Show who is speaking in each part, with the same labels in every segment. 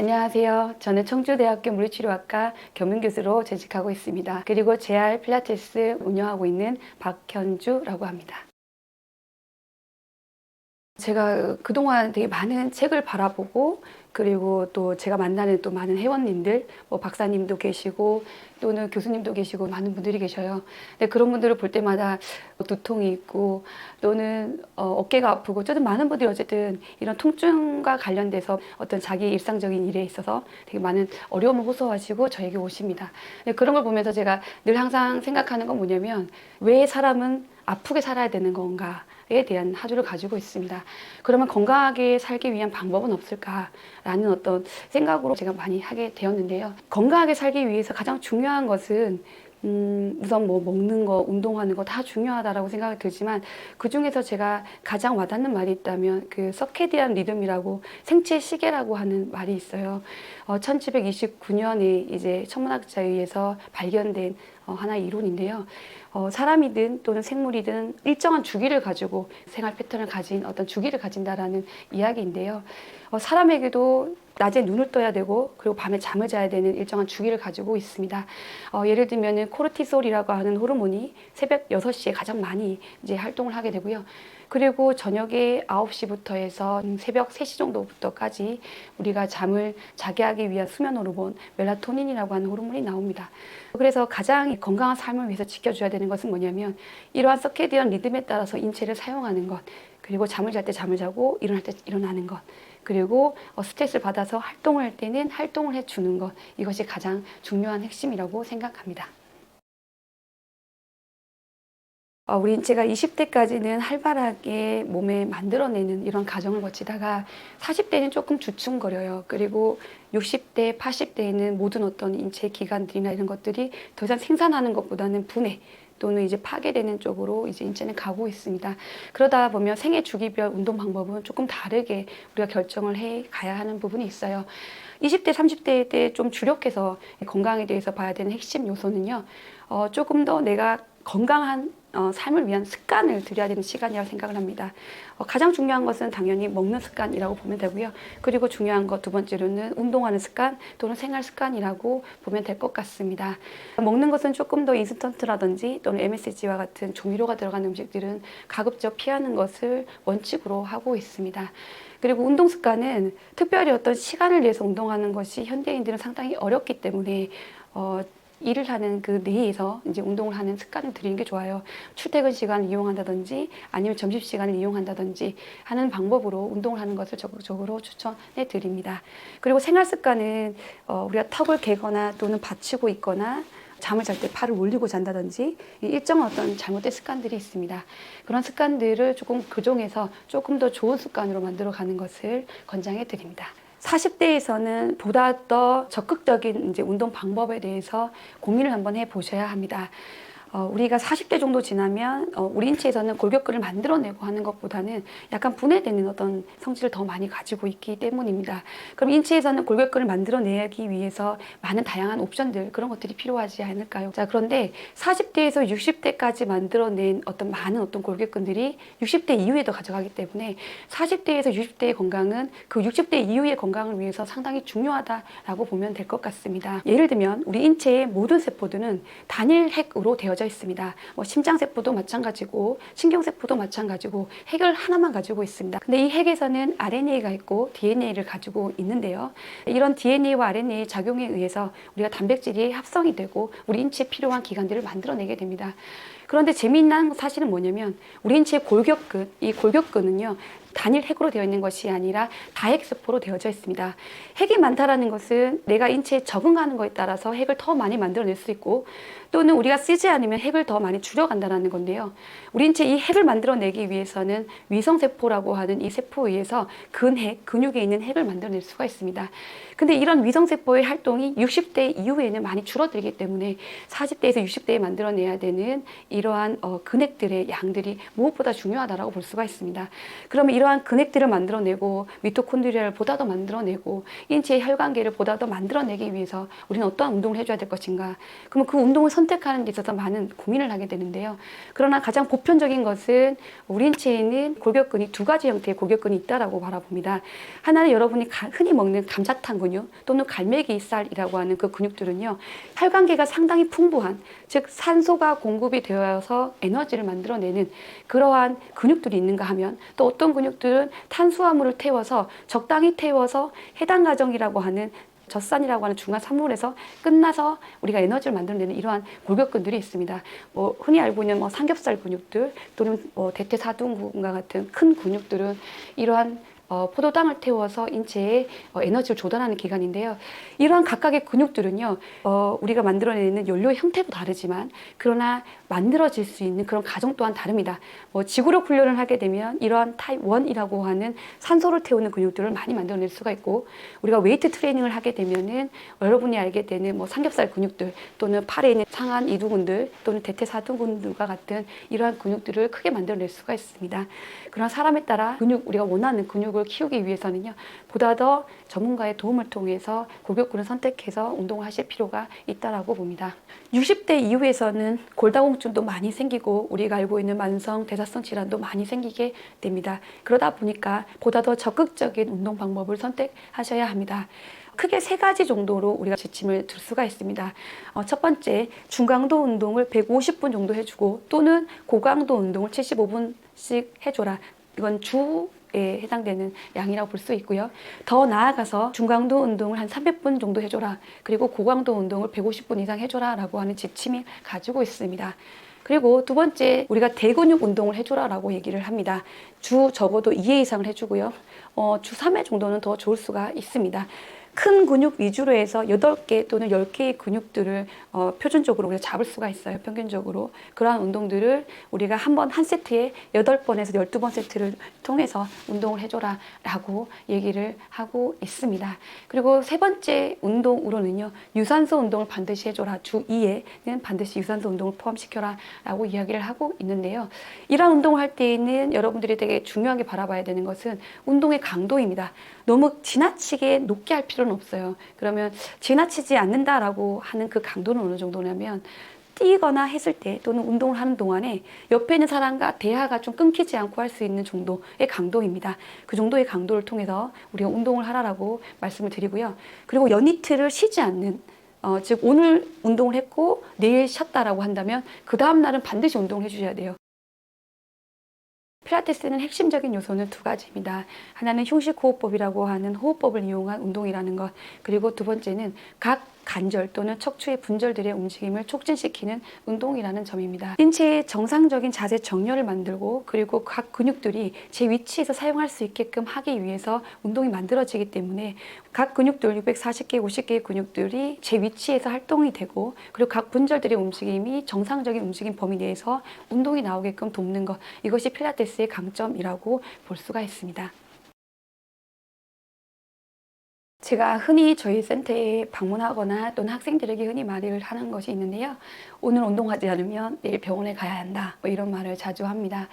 Speaker 1: 안녕하세요. 저는 청주대학교 물리치료학과 겸임교수로 재직하고 있습니다. 그리고 JR 필라테스 운영하고 있는 박현주라고 합니다. 제가 그동안 되게 많은 책을 바라보고 그리고 또 제가 만나는 또 많은 회원님들, 박사님도 계시고 또는 교수님도 계시고 많은 분들이 계셔요. 근데 그런 분들을 볼 때마다 두통이 있고 또는 어깨가 아프고 어쨌든 많은 분들이 어쨌든 이런 통증과 관련돼서 어떤 자기 일상적인 일에 있어서 되게 많은 어려움을 호소하시고 저에게 오십니다. 근데 그런 걸 보면서 제가 늘 항상 생각하는 건 뭐냐면 왜 사람은 아프게 살아야 되는 건가에 대한 하주를 가지고 있습니다. 그러면 건강하게 살기 위한 방법은 없을까라는 어떤 생각으로 제가 많이 하게 되었는데요. 건강하게 살기 위해서 가장 중요한 것은 우선 먹는 거, 운동하는 거 다 중요하다라고 생각이 들지만 그 중에서 제가 가장 와닿는 말이 있다면 그 서케디안 리듬이라고 생체 시계라고 하는 말이 있어요. 1729년에 이제 천문학자에 의해서 발견된 하나의 이론인데요. 사람이든 또는 생물이든 일정한 주기를 가지고 생활 패턴을 가진 어떤 주기를 가진다라는 이야기인데요. 사람에게도 낮에 눈을 떠야 되고 그리고 밤에 잠을 자야 되는 일정한 주기를 가지고 있습니다. 예를 들면은 코르티솔이라고 하는 호르몬이 새벽 6시에 가장 많이 이제 활동을 하게 되고요. 그리고 저녁에 9시부터 해서 새벽 3시 정도부터까지 우리가 잠을 자게 하기 위한 수면 호르몬 멜라토닌이라고 하는 호르몬이 나옵니다. 그래서 가장 건강한 삶을 위해서 지켜줘야 되는 것은 뭐냐면 이러한 서케디언 리듬에 따라서 인체를 사용하는 것, 그리고 잠을 잘 때 잠을 자고 일어날 때 일어나는 것, 그리고 스트레스를 받아서 활동을 할 때는 활동을 해주는 것, 이것이 가장 중요한 핵심이라고 생각합니다. 우리 인체가 20대까지는 활발하게 몸에 만들어내는 이런 과정을 거치다가 40대는 조금 주춤거려요. 그리고 60대, 80대에는 모든 어떤 인체 기관들이나 이런 것들이 더 이상 생산하는 것보다는 분해 또는 이제 파괴되는 쪽으로 이제 인체는 가고 있습니다. 그러다 보면 생애 주기별 운동 방법은 조금 다르게 우리가 결정을 해 가야 하는 부분이 있어요. 20대, 30대 때 좀 주력해서 건강에 대해서 봐야 되는 핵심 요소는요. 조금 더 내가 건강한 삶을 위한 습관을 들여야 되는 시간이라고 생각을 합니다. 가장 중요한 것은 당연히 먹는 습관이라고 보면 되고요. 그리고 중요한 것 두 번째로는 운동하는 습관 또는 생활 습관이라고 보면 될 것 같습니다. 먹는 것은 조금 더 인스턴트라든지 또는 MSG와 같은 조미료가 들어간 음식들은 가급적 피하는 것을 원칙으로 하고 있습니다. 그리고 운동 습관은 특별히 어떤 시간을 내서 운동하는 것이 현대인들은 상당히 어렵기 때문에 일을 하는 그 내에서 이제 운동을 하는 습관을 들이는 게 좋아요. 출퇴근 시간을 이용한다든지 아니면 점심시간을 이용한다든지 하는 방법으로 운동을 하는 것을 적극적으로 추천해 드립니다. 그리고 생활 습관은 우리가 턱을 개거나 또는 받치고 있거나 잠을 잘 때 팔을 올리고 잔다든지 일정한 어떤 잘못된 습관들이 있습니다. 그런 습관들을 조금 교정해서 조금 더 좋은 습관으로 만들어가는 것을 권장해 드립니다. 40대에서는 보다 더 적극적인 이제 운동 방법에 대해서 고민을 한번 해 보셔야 합니다. 우리가 40대 정도 지나면 우리 인체에서는 골격근을 만들어내고 하는 것보다는 약간 분해되는 어떤 성질을 더 많이 가지고 있기 때문입니다. 그럼 인체에서는 골격근을 만들어내기 위해서 많은 다양한 옵션들 그런 것들이 필요하지 않을까요? 자, 그런데 40대에서 60대까지 만들어낸 어떤 많은 어떤 골격근들이 60대 이후에도 가져가기 때문에 40대에서 60대의 건강은 그 60대 이후의 건강을 위해서 상당히 중요하다라고 보면 될 것 같습니다. 예를 들면 우리 인체의 모든 세포들은 단일 핵으로 되어져 있습니다. 심장세포도 마찬가지고 신경세포도 마찬가지고 핵을 하나만 가지고 있습니다. 근데 이 핵에서는 RNA가 있고 DNA를 가지고 있는데요. 이런 DNA와 RNA의 작용에 의해서 우리가 단백질이 합성이 되고 우리 인체에 필요한 기관들을 만들어내게 됩니다. 그런데 재미난 사실은 뭐냐면 우리 인체의 골격근, 이 골격근은요. 단일 핵으로 되어 있는 것이 아니라 다핵세포로 되어져 있습니다. 핵이 많다라는 것은 내가 인체에 적응하는 것에 따라서 핵을 더 많이 만들어낼 수 있고 또는 우리가 쓰지 않으면 핵을 더 많이 줄여간다는 건데요. 우리 인체 이 핵을 만들어내기 위해서는 위성세포라고 하는 이 세포에 의해서 근핵, 근육에 있는 핵을 만들어낼 수가 있습니다. 근데 이런 위성세포의 활동이 60대 이후에는 많이 줄어들기 때문에 40대에서 60대에 만들어내야 되는 이 이러한 근액들의 양들이 무엇보다 중요하다라고 볼 수가 있습니다. 그러면 이러한 근액들을 만들어내고 미토콘드리아를 보다 더 만들어내고 인체의 혈관계를 보다 더 만들어내기 위해서 우리는 어떠한 운동을 해줘야 될 것인가. 그러면 그 운동을 선택하는 데 있어서 많은 고민을 하게 되는데요. 그러나 가장 보편적인 것은 우리 인체에는 골격근이 두 가지 형태의 골격근이 있다라고 바라봅니다. 하나는 여러분이 흔히 먹는 감자탕 근육 또는 갈매기살이라고 하는 그 근육들은요, 혈관계가 상당히 풍부한, 즉 산소가 공급이 되어서 에너지를 만들어내는 그러한 근육들이 있는가 하면, 또 어떤 근육들은 탄수화물을 태워서 적당히 태워서 해당 과정이라고 하는 젖산이라고 하는 중화 산물에서 끝나서 우리가 에너지를 만들어내는 이러한 골격근들이 있습니다. 흔히 알고 있는 삼겹살 근육들 또는 대퇴사두근과 같은 큰 근육들은 이러한 포도당을 태워서 인체에 에너지를 조달하는 기관인데요. 이러한 각각의 근육들은요, 우리가 만들어내는 연료의 형태도 다르지만, 그러나 만들어질 수 있는 그런 과정 또한 다릅니다. 지구력 훈련을 하게 되면 이러한 타입 1이라고 하는 산소를 태우는 근육들을 많이 만들어낼 수가 있고, 우리가 웨이트 트레이닝을 하게 되면은 여러분이 알게 되는 삼겹살 근육들 또는 팔에 있는 상한 이두근들 또는 대퇴사두근들과 같은 이러한 근육들을 크게 만들어낼 수가 있습니다. 그러나 사람에 따라 우리가 원하는 근육을 키우기 위해서는요, 보다 더 전문가의 도움을 통해서 골격근을 선택해서 운동을 하실 필요가 있다라고 봅니다. 60대 이후에서는 골다공증도 많이 생기고 우리가 알고 있는 만성 대사성 질환도 많이 생기게 됩니다. 그러다 보니까 보다 더 적극적인 운동 방법을 선택하셔야 합니다. 크게 세 가지 정도로 우리가 지침을 들 수가 있습니다. 첫 번째, 중강도 운동을 150분 정도 해주고 또는 고강도 운동을 75분씩 해줘라. 이건 주에 해당되는 양이라고 볼 수 있고요. 더 나아가서 중강도 운동을 한 300분 정도 해줘라. 그리고 고강도 운동을 150분 이상 해줘라 라고 하는 지침이 가지고 있습니다. 그리고 두 번째, 우리가 대근육 운동을 해줘라 라고 얘기를 합니다. 주 적어도 2회 이상을 해주고요. 주 3회 정도는 더 좋을 수가 있습니다. 큰 근육 위주로 해서 8개 또는 10개의 근육들을 표준적으로 우리가 잡을 수가 있어요. 평균적으로. 그러한 운동들을 우리가 한 세트에 8번에서 12번 세트를 통해서 운동을 해줘라 라고 얘기를 하고 있습니다. 그리고 세 번째 운동으로는요, 유산소 운동을 반드시 해줘라. 주 2회는 반드시 유산소 운동을 포함시켜라 라고 이야기를 하고 있는데요. 이러한 운동을 할 때에는 여러분들이 되게 중요하게 바라봐야 되는 것은 운동의 강도입니다. 너무 지나치게 높게 할 필요는 없어요. 그러면 지나치지 않는다라고 하는 그 강도는 어느 정도냐면, 뛰거나 했을 때 또는 운동을 하는 동안에 옆에 있는 사람과 대화가 좀 끊기지 않고 할 수 있는 정도의 강도입니다. 그 정도의 강도를 통해서 우리가 운동을 하라고 말씀을 드리고요. 그리고 연이틀을 쉬지 않는, 즉 오늘 운동을 했고 내일 쉬었다라고 한다면 그 다음 날은 반드시 운동을 해주셔야 돼요. 필라테스는 핵심적인 요소는 두 가지입니다. 하나는 흉식호흡법이라고 하는 호흡법을 이용한 운동이라는 것, 그리고 두 번째는 각 관절 또는 척추의 분절들의 움직임을 촉진시키는 운동이라는 점입니다. 인체의 정상적인 자세 정렬을 만들고, 그리고 각 근육들이 제 위치에서 사용할 수 있게끔 하기 위해서 운동이 만들어지기 때문에 각 근육들 640개, 50개의 근육들이 제 위치에서 활동이 되고, 그리고 각 분절들의 움직임이 정상적인 움직임 범위 내에서 운동이 나오게끔 돕는 것, 이것이 필라테스의 강점이라고 볼 수가 있습니다. 제가 흔히 저희 센터에 방문하거나 또는 학생들에게 흔히 말을 하는 것이 있는데요. 오늘 운동하지 않으면 내일 병원에 가야 한다. 이런 말을 자주 합니다.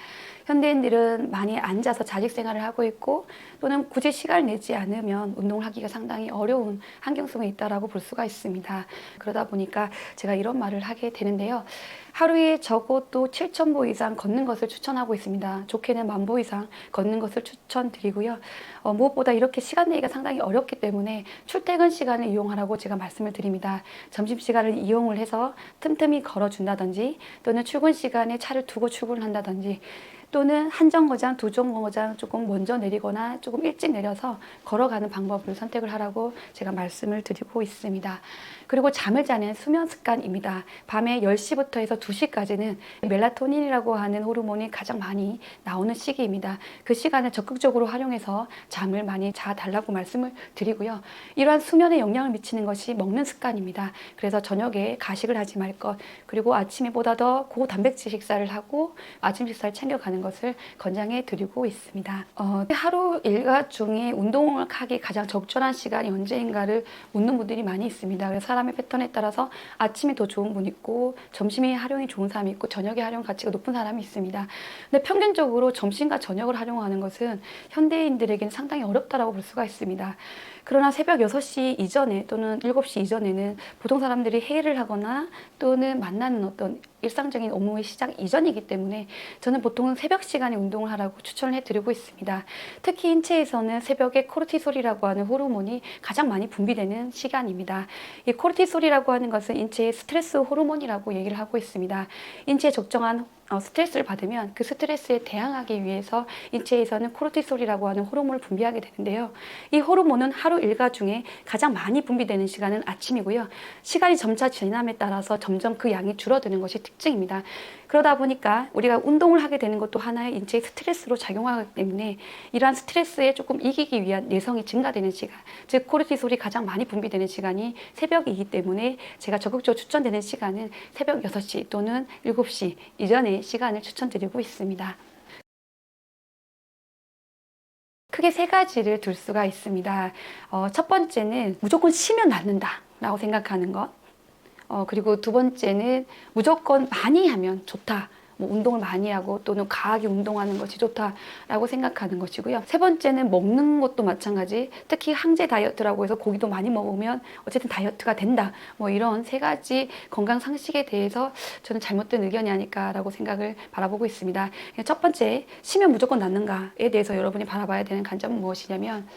Speaker 1: 현대인들은 많이 앉아서 자직 생활을 하고 있고, 또는 굳이 시간을 내지 않으면 운동을 하기가 상당히 어려운 환경 속에 있다라고 볼 수가 있습니다. 그러다 보니까 제가 이런 말을 하게 되는데요. 하루에 적어도 7,000보 이상 걷는 것을 추천하고 있습니다. 좋게는 10,000보 이상 걷는 것을 추천드리고요. 무엇보다 이렇게 시간 내기가 상당히 어렵기 때문에 출퇴근 시간을 이용하라고 제가 말씀을 드립니다. 점심시간을 이용을 해서 틈틈이 걸어준다든지, 또는 출근 시간에 차를 두고 출근을 한다든지, 또는 한 정거장, 두 정거장 조금 먼저 내리거나 조금 일찍 내려서 걸어가는 방법을 선택을 하라고 제가 말씀을 드리고 있습니다. 그리고 잠을 자는 수면 습관입니다. 밤에 10시부터 해서 2시까지는 멜라토닌이라고 하는 호르몬이 가장 많이 나오는 시기입니다. 그 시간을 적극적으로 활용해서 잠을 많이 자달라고 말씀을 드리고요. 이러한 수면에 영향을 미치는 것이 먹는 습관입니다. 그래서 저녁에 가식을 하지 말 것, 그리고 아침에 보다 더 고단백질 식사를 하고 아침 식사를 챙겨가는 운동하는 것을 권장해 드리고 있습니다. 하루 일과 중에 운동을 하기 가장 적절한 시간이 언제인가를 묻는 분들이 많이 있습니다. 그래서 사람의 패턴에 따라서 아침이 더 좋은 분 있고 점심이 활용이 좋은 사람이 있고 저녁에 활용 가치가 높은 사람이 있습니다. 근데 평균적으로 점심과 저녁을 활용하는 것은 현대인들에게는 상당히 어렵다라고 볼 수가 있습니다. 그러나 새벽 6시 이전에 또는 7시 이전에는 보통 사람들이 회의를 하거나 또는 만나는 어떤 일상적인 업무의 시작 이전이기 때문에 저는 보통 새벽 시간에 운동을 하라고 추천을 해드리고 있습니다. 특히 인체에서는 새벽에 코르티솔이라고 하는 호르몬이 가장 많이 분비되는 시간입니다. 이 코르티솔이라고 하는 것은 인체의 스트레스 호르몬이라고 얘기를 하고 있습니다. 인체에 적정한 스트레스를 받으면 그 스트레스에 대항하기 위해서 인체에서는 코르티솔이라고 하는 호르몬을 분비하게 되는데요. 이 호르몬은 하루 일과 중에 가장 많이 분비되는 시간은 아침이고요. 시간이 점차 지남에 따라서 점점 그 양이 줄어드는 것이 특징입니다. 그러다 보니까 우리가 운동을 하게 되는 것도 하나의 인체의 스트레스로 작용하기 때문에 이러한 스트레스에 조금 이기기 위한 내성이 증가되는 시간, 즉 코르티솔이 가장 많이 분비되는 시간이 새벽이기 때문에 제가 적극적으로 추천되는 시간은 새벽 6시 또는 7시 이전에 시간을 추천드리고 있습니다. 크게 세 가지를 둘 수가 있습니다. 첫 번째는 무조건 쉬면 낫는다 라고 생각하는 것. 그리고 두 번째는 무조건 많이 하면 좋다. 뭐 운동을 많이 하고 또는 과하게 운동하는 것이 좋다라고 생각하는 것이고요. 세 번째는 먹는 것도 마찬가지. 특히 항제 다이어트라고 해서 고기도 많이 먹으면 어쨌든 다이어트가 된다. 뭐 이런 세 가지 건강 상식에 대해서 저는 잘못된 의견이 아닐까라고 생각을 바라보고 있습니다. 첫 번째, 쉬면 무조건 낫는가에 대해서 여러분이 바라봐야 되는 관점은 무엇이냐면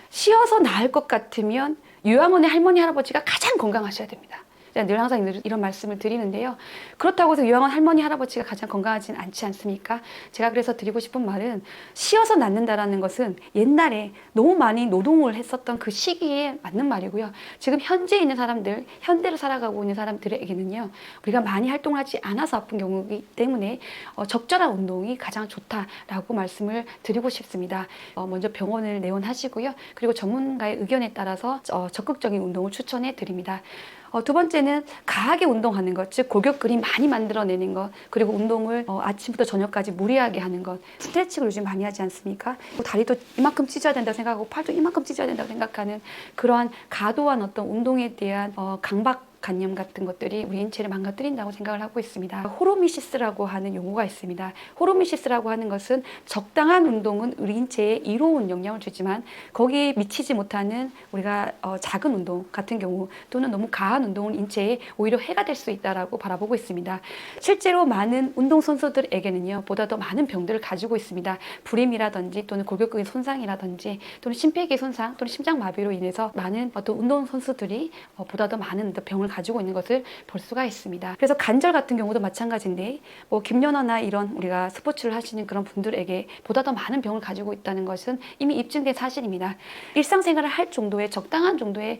Speaker 1: 쉬어서 나을 것 같으면 요양원의 할머니 할아버지가 가장 건강하셔야 됩니다. 늘 항상 이런 말씀을 드리는데요. 그렇다고 해서 요양원 할머니 할아버지가 가장 건강하진 않지 않습니까? 제가 그래서 드리고 싶은 말은 쉬어서 낫는다라는 것은 옛날에 너무 많이 노동을 했었던 그 시기에 맞는 말이고요. 지금 현재 있는 사람들, 현대를 살아가고 있는 사람들에게는요. 우리가 많이 활동하지 않아서 아픈 경우이기 때문에 적절한 운동이 가장 좋다라고 말씀을 드리고 싶습니다. 먼저 병원을 내원하시고요. 그리고 전문가의 의견에 따라서 적극적인 운동을 추천해 드립니다. 두 번째는 과하게 운동하는 것, 즉 골격근이 많이 만들어내는 것, 그리고 운동을 아침부터 저녁까지 무리하게 하는 것. 스트레칭을 요즘 많이 하지 않습니까? 다리도 이만큼 찢어야 된다고 생각하고 팔도 이만큼 찢어야 된다고 생각하는 그러한 과도한 어떤 운동에 대한 강박 관념 같은 것들이 우리 인체를 망가뜨린다고 생각을 하고 있습니다. 호로미시스라고 하는 용어가 있습니다. 호로미시스라고 하는 것은 적당한 운동은 우리 인체에 이로운 영향을 주지만 거기에 미치지 못하는 우리가 작은 운동 같은 경우 또는 너무 과한 운동은 인체에 오히려 해가 될 수 있다라고 바라보고 있습니다. 실제로 많은 운동선수들에게는요, 보다 더 많은 병들을 가지고 있습니다. 불임이라든지 또는 골격근의 손상이라든지 또는 심폐기 손상 또는 심장마비로 인해서 많은 어떤 운동선수들이 보다 더 많은 병을 가지고 있는 것을 볼 수가 있습니다. 그래서 관절 같은 경우도 마찬가지인데 김연아나 이런 우리가 스포츠를 하시는 그런 분들에게 보다 더 많은 병을 가지고 있다는 것은 이미 입증된 사실입니다. 일상생활을 할 정도의 적당한 정도의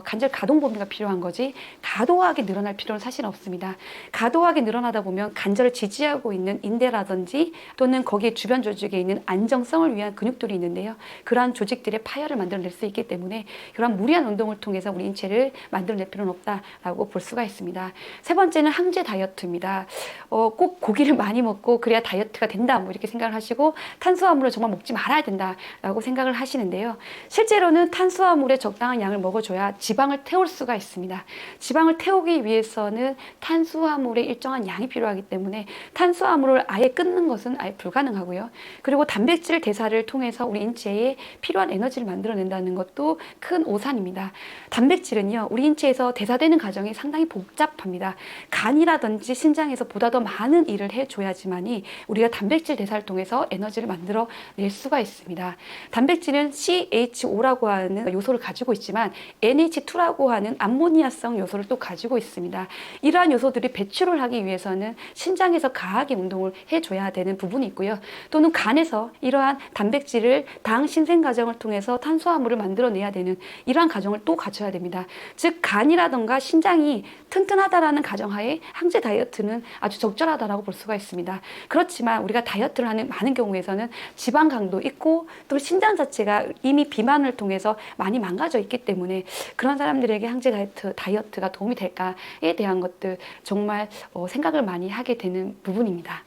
Speaker 1: 관절 가동 범위가 필요한 거지 과도하게 늘어날 필요는 사실 없습니다. 과도하게 늘어나다 보면 관절을 지지하고 있는 인대라든지 또는 거기에 주변 조직에 있는 안정성을 위한 근육들이 있는데요. 그러한 조직들의 파열을 만들어낼 수 있기 때문에 그러한 무리한 운동을 통해서 우리 인체를 만들어낼 필요는 없다 라고 볼 수가 있습니다. 세 번째는 항제 다이어트입니다. 꼭 고기를 많이 먹고 그래야 다이어트가 된다 뭐 이렇게 생각을 하시고 탄수화물을 정말 먹지 말아야 된다라고 생각을 하시는데요. 실제로는 탄수화물의 적당한 양을 먹어줘야 지방을 태울 수가 있습니다. 지방을 태우기 위해서는 탄수화물의 일정한 양이 필요하기 때문에 탄수화물을 아예 끊는 것은 아예 불가능하고요. 그리고 단백질 대사를 통해서 우리 인체에 필요한 에너지를 만들어낸다는 것도 큰 오산입니다. 단백질은요, 우리 인체에서 대사되는 과정이 상당히 복잡합니다. 간이라든지 신장에서 보다 더 많은 일을 해줘야지만이 우리가 단백질 대사를 통해서 에너지를 만들어낼 수가 있습니다. 단백질은 CHO라고 하는 요소를 가지고 있지만 NH2라고 하는 암모니아성 요소를 또 가지고 있습니다. 이러한 요소들이 배출을 하기 위해서는 신장에서 과하게 운동을 해줘야 되는 부분이 있고요. 또는 간에서 이러한 단백질을 당 신생 과정을 통해서 탄수화물을 만들어내야 되는 이러한 과정을 또 갖춰야 됩니다. 즉 간이라든가 신장이 튼튼하다라는 가정하에 항제 다이어트는 아주 적절하다라고 볼 수가 있습니다. 그렇지만 우리가 다이어트를 하는 많은 경우에서는 지방 강도 있고 또 신장 자체가 이미 비만을 통해서 많이 망가져 있기 때문에 그런 사람들에게 항제 다이어트가 도움이 될까에 대한 것들 정말 생각을 많이 하게 되는 부분입니다.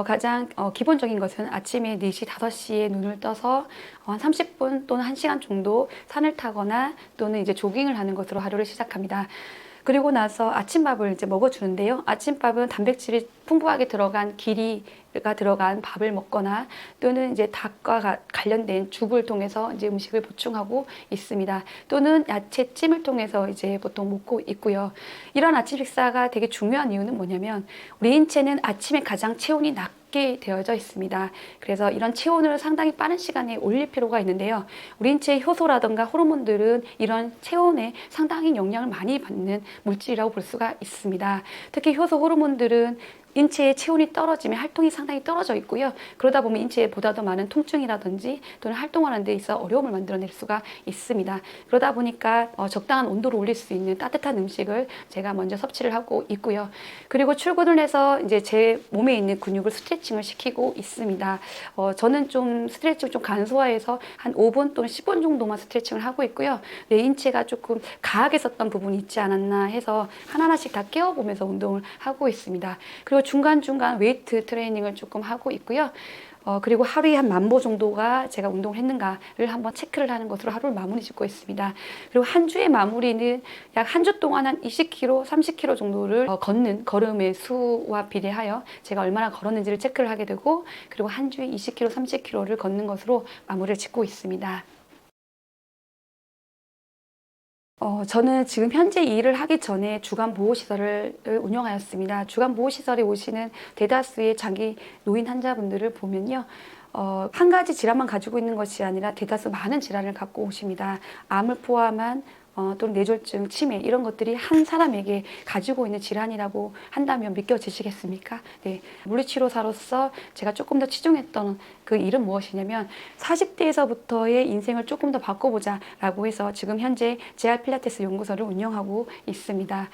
Speaker 1: 가장 기본적인 것은 아침에 4시, 5시에 눈을 떠서 한 30분 또는 1시간 정도 산을 타거나 또는 이제 조깅을 하는 것으로 하루를 시작합니다. 그리고 나서 아침밥을 이제 먹어주는데요. 아침밥은 단백질이 풍부하게 들어간 기리가 들어간 밥을 먹거나 또는 이제 닭과 관련된 죽을 통해서 이제 음식을 보충하고 있습니다. 또는 야채찜을 통해서 이제 보통 먹고 있고요. 이런 아침 식사가 되게 중요한 이유는 뭐냐면 우리 인체는 아침에 가장 체온이 낮게 되어져 있습니다. 그래서 이런 체온을 상당히 빠른 시간에 올릴 필요가 있는데요. 우리 인체의 효소라든가 호르몬들은 이런 체온에 상당히 영향을 많이 받는 물질이라고 볼 수가 있습니다. 특히 효소 호르몬들은 인체의 체온이 떨어지면 활동이 상당히 떨어져 있고요. 그러다 보면 인체에 보다 더 많은 통증이라든지 또는 활동하는 데 있어 어려움을 만들어낼 수가 있습니다. 그러다 보니까 적당한 온도를 올릴 수 있는 따뜻한 음식을 제가 먼저 섭취를 하고 있고요. 그리고 출근을 해서 이제 제 몸에 있는 근육을 스트레칭을 시키고 있습니다. 저는 좀 스트레칭을 좀 간소화해서 한 5분 또는 10분 정도만 스트레칭을 하고 있고요. 내 인체가 조금 가하게 썼던 부분이 있지 않았나 해서 하나하나씩 다 깨워보면서 운동을 하고 있습니다. 그리고 중간중간 웨이트 트레이닝을 조금 하고 있고요. 그리고 하루에 한 10,000보 정도가 제가 운동을 했는가를 한번 체크를 하는 것으로 하루를 마무리 짓고 있습니다. 그리고 한 주의 마무리는 약 한 주 동안 한 20km, 30km 정도를 걷는 걸음의 수와 비례하여 제가 얼마나 걸었는지를 체크를 하게 되고 그리고 한 주에 20km, 30km를 걷는 것으로 마무리를 짓고 있습니다. 저는 지금 현재 이 일을 하기 전에 주간보호시설을 운영하였습니다. 주간보호시설에 오시는 대다수의 장기 노인 환자분들을 보면요. 한 가지 질환만 가지고 있는 것이 아니라 대다수 많은 질환을 갖고 오십니다. 암을 포함한 또는 뇌졸중, 치매 이런 것들이 한 사람에게 가지고 있는 질환이라고 한다면 믿겨지시겠습니까? 네, 물리치료사로서 제가 조금 더 치중했던 그 일은 무엇이냐면 40대에서부터의 인생을 조금 더 바꿔보자 라고 해서 지금 현재 JR 필라테스 연구소를 운영하고 있습니다.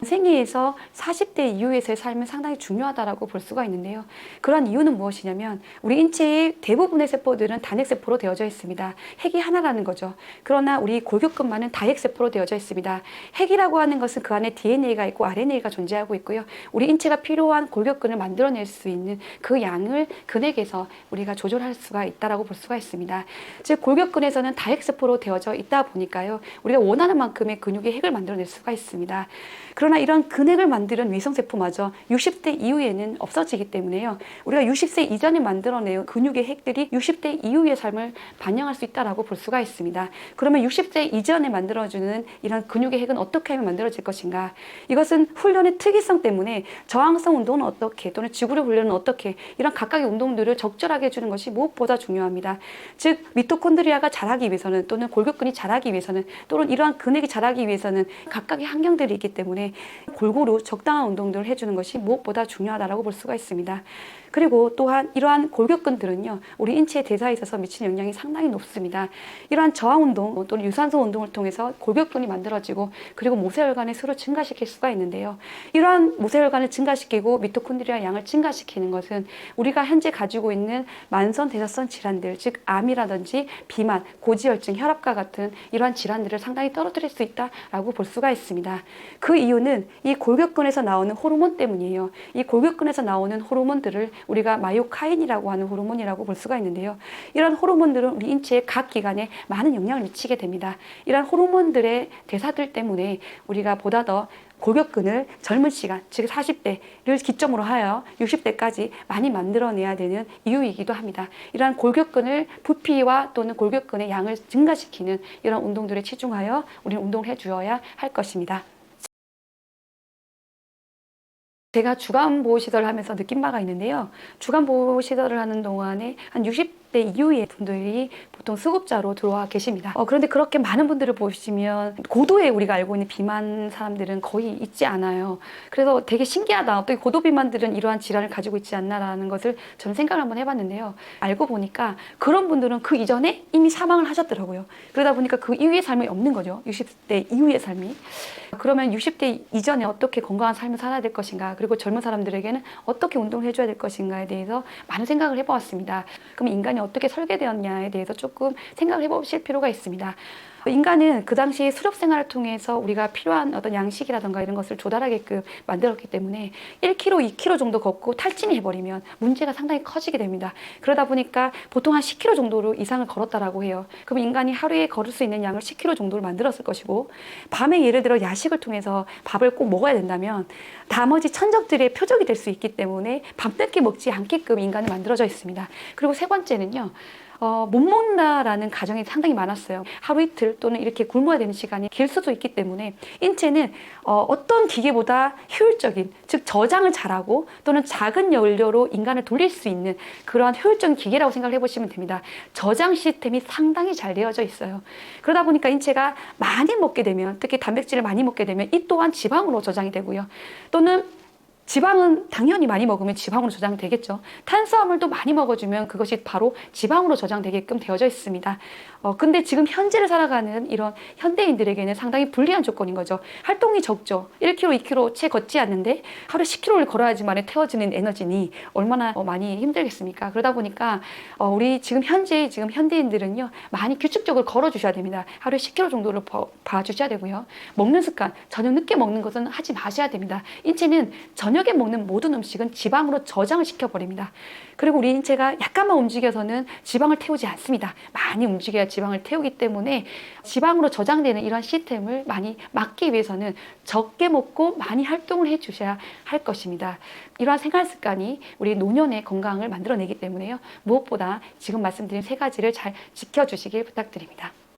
Speaker 1: 생애에서 40대 이후에서의 삶은 상당히 중요하다고 볼 수가 있는데요. 그런 이유는 무엇이냐면 우리 인체의 대부분의 세포들은 단핵세포로 되어져 있습니다. 핵이 하나라는 거죠. 그러나 우리 골격근만은 다핵세포로 되어져 있습니다. 핵이라고 하는 것은 그 안에 DNA가 있고 RNA가 존재하고 있고요. 우리 인체가 필요한 골격근을 만들어낼 수 있는 그 양을 근액에서 우리가 조절할 수가 있다고 볼 수가 있습니다. 즉 골격근에서는 다핵세포로 되어져 있다 보니까요. 우리가 원하는 만큼의 근육의 핵을 만들어낼 수가 있습니다. 그러나 이런 근액을 만드는 위성세포마저 60대 이후에는 없어지기 때문에요. 우리가 60세 이전에 만들어낸 근육의 핵들이 60대 이후의 삶을 반영할 수 있다고 볼 수가 있습니다. 그러면 60세 이전에 만들어주는 이런 근육의 핵은 어떻게 하면 만들어질 것인가? 이것은 훈련의 특이성 때문에 저항성 운동은 어떻게 또는 지구력 훈련은 어떻게 이런 각각의 운동들을 적절하게 해주는 것이 무엇보다 중요합니다. 즉 미토콘드리아가 자라기 위해서는 또는 골격근이 자라기 위해서는 또는 이러한 근액이 자라기 위해서는 각각의 환경들이 있기 때문에 골고루 적당한 운동들을 해주는 것이 무엇보다 중요하다고 볼 수가 있습니다. 그리고 또한 이러한 골격근들은요, 우리 인체 대사에 있어서 미치는 영향이 상당히 높습니다. 이러한 저하운동 또는 유산소 운동을 통해서 골격근이 만들어지고 그리고 모세혈관의 수를 증가시킬 수가 있는데요. 이러한 모세혈관을 증가시키고 미토콘드리아 양을 증가시키는 것은 우리가 현재 가지고 있는 만성 대사성 질환들, 즉 암이라든지 비만, 고지혈증, 혈압과 같은 이러한 질환들을 상당히 떨어뜨릴 수 있다고 볼 수가 있습니다. 그 이유는 이 골격근에서 나오는 호르몬 때문이에요. 이 골격근에서 나오는 호르몬들을 우리가 마이오카인이라고 하는 호르몬이라고 볼 수가 있는데요. 이런 호르몬들은 우리 인체의 각 기관에 많은 영향을 미치게 됩니다. 이런 호르몬들의 대사들 때문에 우리가 보다 더 골격근을 젊은 시간, 즉 40대를 기점으로 하여 60대까지 많이 만들어내야 되는 이유이기도 합니다. 이러한 골격근을 부피와 또는 골격근의 양을 증가시키는 이런 운동들에 치중하여 우리는 운동을 해주어야 할 것입니다. 제가 주간보호시설을 하면서 느낀 바가 있는데요. 주간보호시설을 하는 동안에 한 60대 이후의 분들이 보통 수급자로 들어와 계십니다. 그런데 그렇게 많은 분들을 보시면 고도의 우리가 알고 있는 비만 사람들은 거의 있지 않아요. 그래서 되게 신기하다. 어떻게 고도 비만들은 이러한 질환을 가지고 있지 않나라는 것을 저는 생각을 한번 해봤는데요. 알고 보니까 그런 분들은 그 이전에 이미 사망을 하셨더라고요. 그러다 보니까 그 이후의 삶이 없는 거죠. 60대 이후의 삶이. 그러면 60대 이전에 어떻게 건강한 삶을 살아야 될 것인가, 그리고 젊은 사람들에게는 어떻게 운동을 해줘야 될 것인가에 대해서 많은 생각을 해보았습니다. 그럼 인간이 어떻게 설계되었냐에 대해서 조금 생각을 해보실 필요가 있습니다. 인간은 그 당시 수렵 생활을 통해서 우리가 필요한 어떤 양식이라든가 이런 것을 조달하게끔 만들었기 때문에 1km, 2km 정도 걷고 탈진이 해버리면 문제가 상당히 커지게 됩니다. 그러다 보니까 보통 한 10km 정도로 이상을 걸었다라고 해요. 그럼 인간이 하루에 걸을 수 있는 양을 10km 정도를 만들었을 것이고, 밤에 예를 들어 야식을 통해서 밥을 꼭 먹어야 된다면 나머지 천적들의 표적이 될 수 있기 때문에 밤늦게 먹지 않게끔 인간은 만들어져 있습니다. 그리고 세 번째는요, 못 먹는다라는 가정이 상당히 많았어요. 하루 이틀 또는 이렇게 굶어야 되는 시간이 길 수도 있기 때문에 인체는 어떤 기계보다 효율적인, 즉 저장을 잘하고 또는 작은 연료로 인간을 돌릴 수 있는 그러한 효율적인 기계라고 생각을 해보시면 됩니다. 저장 시스템이 상당히 잘 되어져 있어요. 그러다 보니까 인체가 많이 먹게 되면, 특히 단백질을 많이 먹게 되면 이 또한 지방으로 저장이 되고요. 또는 지방은 당연히 많이 먹으면 지방으로 저장되겠죠. 탄수화물도 많이 먹어주면 그것이 바로 지방으로 저장되게끔 되어져 있습니다. 근데 지금 현재를 살아가는 이런 현대인들에게는 상당히 불리한 조건인 거죠. 활동이 적죠. 1km, 2km 채 걷지 않는데 하루에 10km를 걸어야지만 태워지는 에너지니 얼마나 많이 힘들겠습니까? 그러다 보니까 우리 지금 현대인들은요, 많이 규칙적으로 걸어주셔야 됩니다. 하루에 10km 정도를 봐주셔야 되고요. 먹는 습관, 저녁 늦게 먹는 것은 하지 마셔야 됩니다. 인체는 저녁에 먹는 모든 음식은 지방으로 저장을 시켜버립니다. 그리고 우리 인체가 약간만 움직여서는 지방을 태우지 않습니다. 많이 움직여야 지방을 태우기 때문에 지방으로 저장되는 이런 시스템을 많이 막기 위해서는 적게 먹고 많이 활동을 해주셔야 할 것입니다. 이러한 생활 습관이 우리 노년의 건강을 만들어내기 때문에요. 무엇보다 지금 말씀드린 세 가지를 잘 지켜주시길 부탁드립니다.